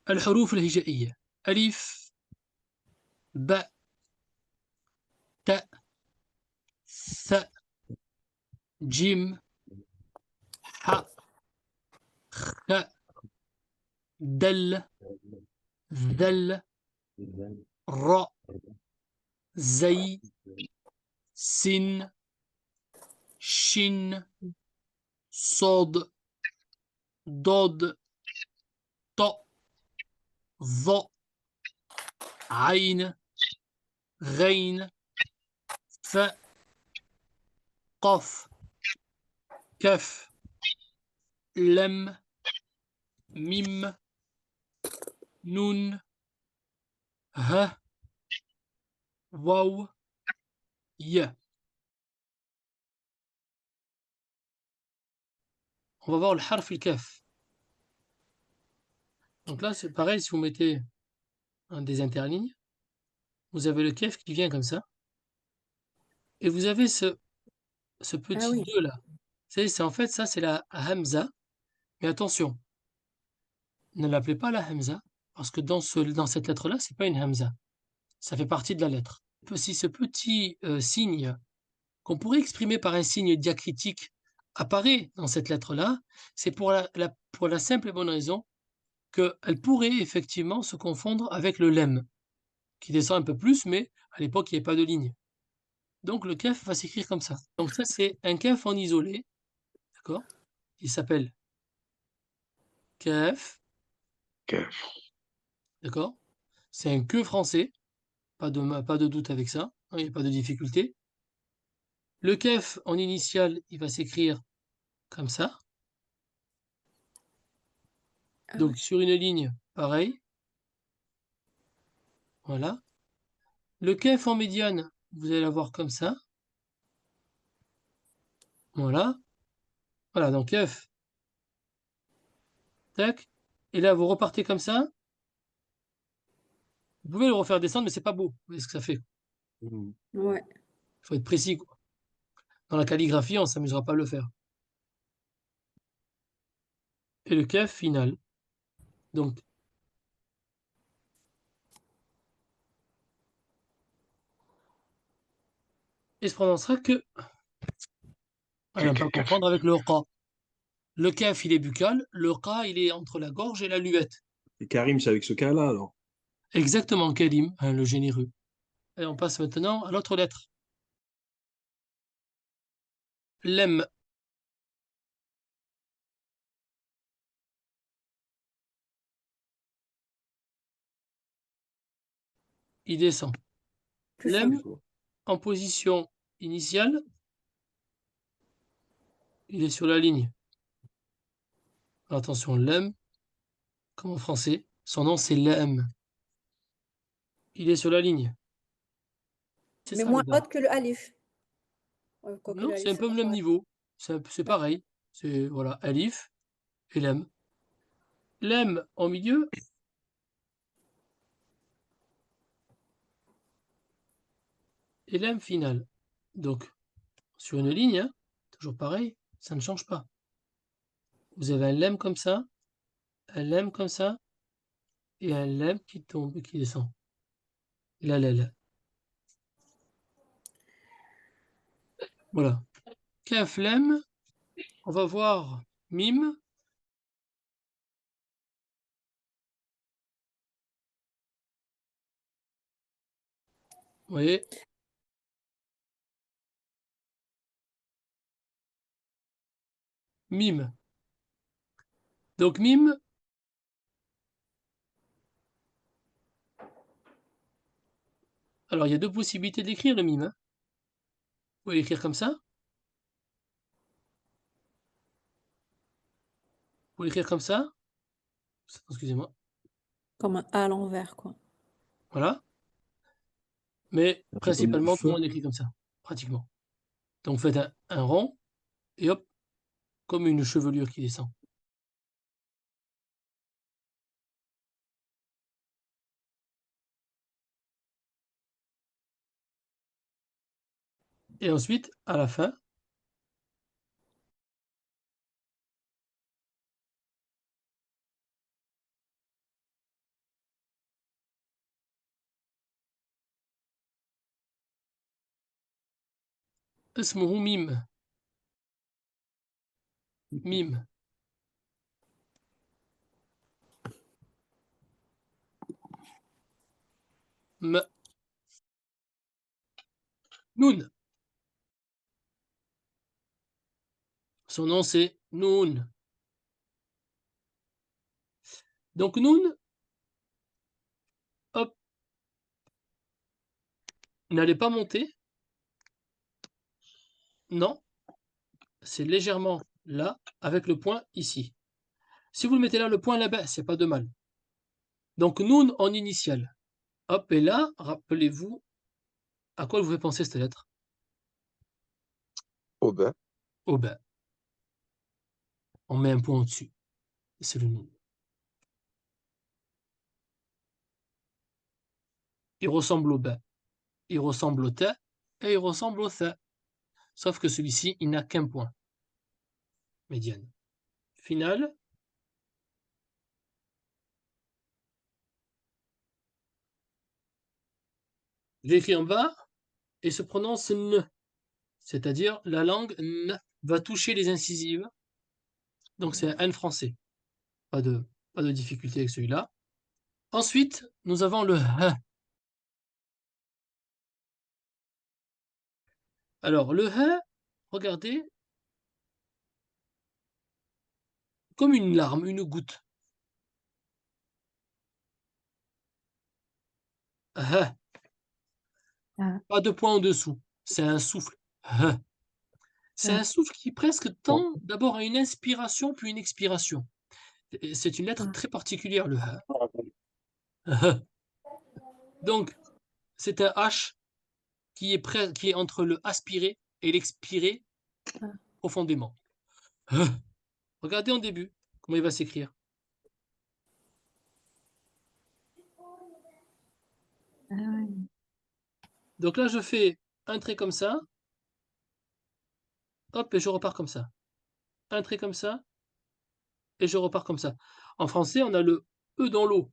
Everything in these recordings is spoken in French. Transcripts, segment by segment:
الحروف الهجائية: ألف، باء، تاء، ثاء، جيم، حاء، خاء، دل، ذل، راء، زي، سين، شين، صاد، ضاد، طاء، ظاء، عين، غين، فاء، قاف، كاف، لم، ميم، نون، ه، واو، ي. On va voir le harf الكاف. Donc là, c'est pareil, si vous mettez des interlignes, vous avez le kef qui vient comme ça, et vous avez ce Ah petit oui. 2 là. C'est en fait, ça, c'est la hamza, mais attention, ne l'appelez pas la hamza, parce que dans cette lettre-là, c'est pas une hamza, ça fait partie de la lettre. Si ce petit signe, qu'on pourrait exprimer par un signe diacritique, apparaît dans cette lettre-là, c'est pour la simple et bonne raison qu'elle pourrait effectivement se confondre avec le lem, qui descend un peu plus, mais à l'époque, il n'y avait pas de ligne. Donc le kaf va s'écrire comme ça. Donc ça, c'est un kaf en isolé, d'accord? Il s'appelle kaf, d'accord? C'est un que français, pas de doute avec ça, hein, il n'y a pas de difficulté. Le kaf en initial, il va s'écrire comme ça. Ah Donc ouais. sur une ligne, pareil. Voilà. Le kaf en médiane, vous allez l'avoir comme ça. Voilà. Voilà, donc kaf, tac. Et là, vous repartez comme ça. Vous pouvez le refaire descendre, mais c'est pas beau. Vous voyez ce que ça fait. Ouais. Il faut être précis, quoi. Dans la calligraphie, on ne s'amusera pas à le faire. Et le kaf final. Donc, il se prononcera que, à ne pas confondre avec le qa. Le kaf, il est buccal, le qa, il est entre la gorge et la luette. Et Karim, c'est avec ce cas-là, alors. Exactement, Kalim, hein, le généreux. Et on passe maintenant à l'autre lettre. Lem. Il descend. Plus Lem, simple. en position initiale, il est sur la ligne. Attention, lem, comme en français, son nom c'est lem. Il est sur la ligne. C'est Mais ça la moins base. haute que le alif. Quoique Non, le c'est alif, un c'est peu pas le même pareil. niveau. C'est Ouais. pareil. C'est, voilà, alif et lem. Lem en milieu, et lem final. Donc, sur une ligne, hein, toujours pareil, ça ne change pas. Vous avez un lem comme ça, un lem comme ça, et un lem qui tombe, qui descend. La lel. Voilà. Kaf lem, on va voir mime. Vous voyez, mime. Donc mime, alors il y a deux possibilités d'écrire le mime, hein. Vous pouvez l'écrire comme ça, vous pouvez l'écrire comme ça, excusez-moi, Comme un A à l'envers, quoi. voilà. Mais Un peu comme le principalement, tout le feu. monde écrit comme ça, pratiquement. Donc vous faites un rond, et hop, comme une chevelure qui descend. Et ensuite, à la fin, اسمه ميم. ميم. م. نون. Son nom c'est Noun. Donc Noun, hop, n'allez pas monter. Non, c'est légèrement là, avec le point ici. Si vous le mettez là, le point là-bas, c'est pas de mal. Donc Noun en initiale. Hop, et là, rappelez-vous, à quoi vous pouvez penser cette lettre? Au bas. Au bas. On met un point au-dessus. C'est le Noun. Il ressemble au bas. Il ressemble au ta et il ressemble au tha. Sauf que celui-ci, il n'a qu'un point. Médiane. Finale. J'écris en bas et se prononce n. C'est-à-dire la langue n va toucher les incisives. Donc c'est un n français. Pas de difficulté avec celui-là. Ensuite, nous avons le h. Alors le h, regardez, comme une larme, une goutte. H. Ah. Pas de point en dessous. C'est un souffle. H. C'est un souffle qui presque tend d'abord à une inspiration puis une expiration. C'est une lettre très particulière, le H. H. Donc, c'est un H qui est entre le aspiré et l'expiré profondément. H. Regardez en début comment il va s'écrire. Ah ouais. Donc là, je fais un trait comme ça. Hop, et je repars comme ça. Un trait comme ça. Et je repars comme ça. En français, on a le E dans l'eau.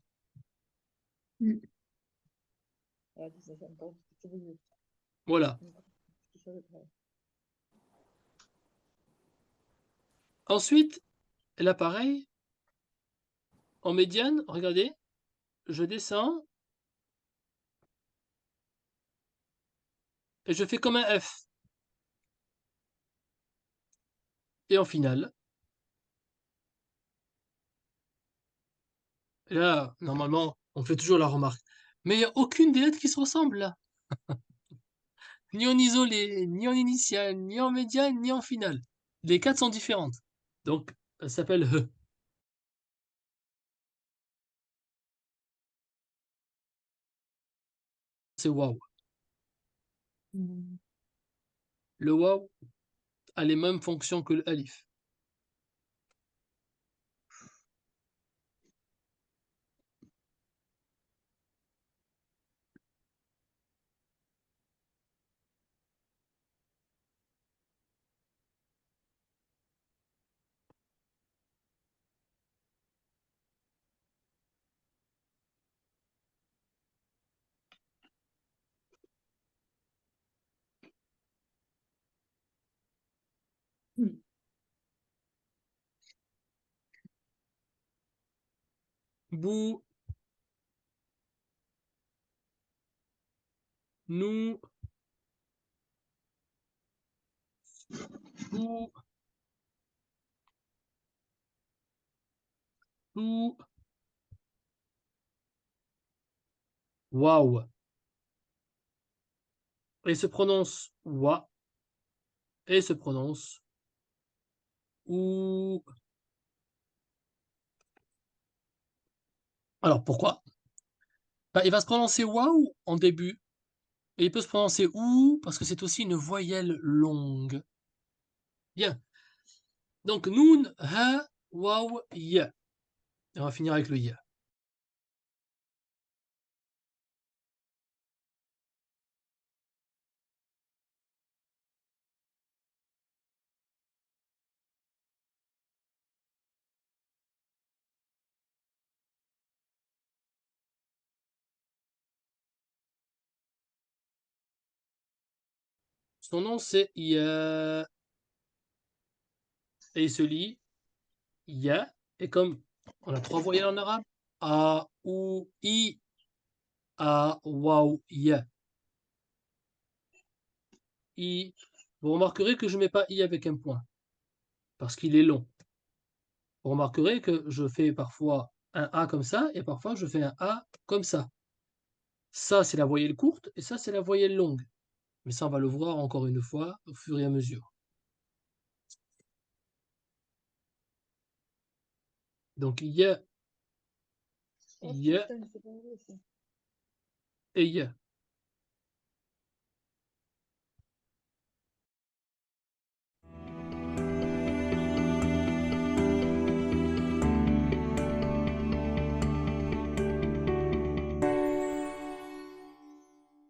Mm. Voilà. Ensuite, là pareil, en médiane, regardez, je descends et je fais comme un F. Et en finale, là, normalement, on fait toujours la remarque. Mais il n'y a aucune des lettres qui se ressemble là. Ni en isolé, ni en initial, ni en médiane, ni en finale. Les quatre sont différentes. Donc, ça s'appelle H. C'est waouh. Mm. Le waouh a les mêmes fonctions que le alif. Mm. Bou, nous, bou, bou, waouh. Et se prononce wa et se prononce ou. Alors pourquoi? Bah, il va se prononcer waouh en début et il peut se prononcer ou parce que c'est aussi une voyelle longue. Bien. Donc noun, ha, waouh, ya. Et on va finir avec le ya. Son nom, c'est Ya. Et il se lit Ya. Et comme on a 3 voyelles en arabe, A, ou, I, A, waw, Ya. I. Vous remarquerez que je ne mets pas I avec un point, parce qu'il est long. Vous remarquerez que je fais parfois un A comme ça, et parfois je fais un A comme ça. Ça, c'est la voyelle courte, et ça, c'est la voyelle longue. Mais ça, on va le voir encore une fois au fur et à mesure. Donc, Ya, Oh, Ya putain, c'est pas vrai, ça. et Ya.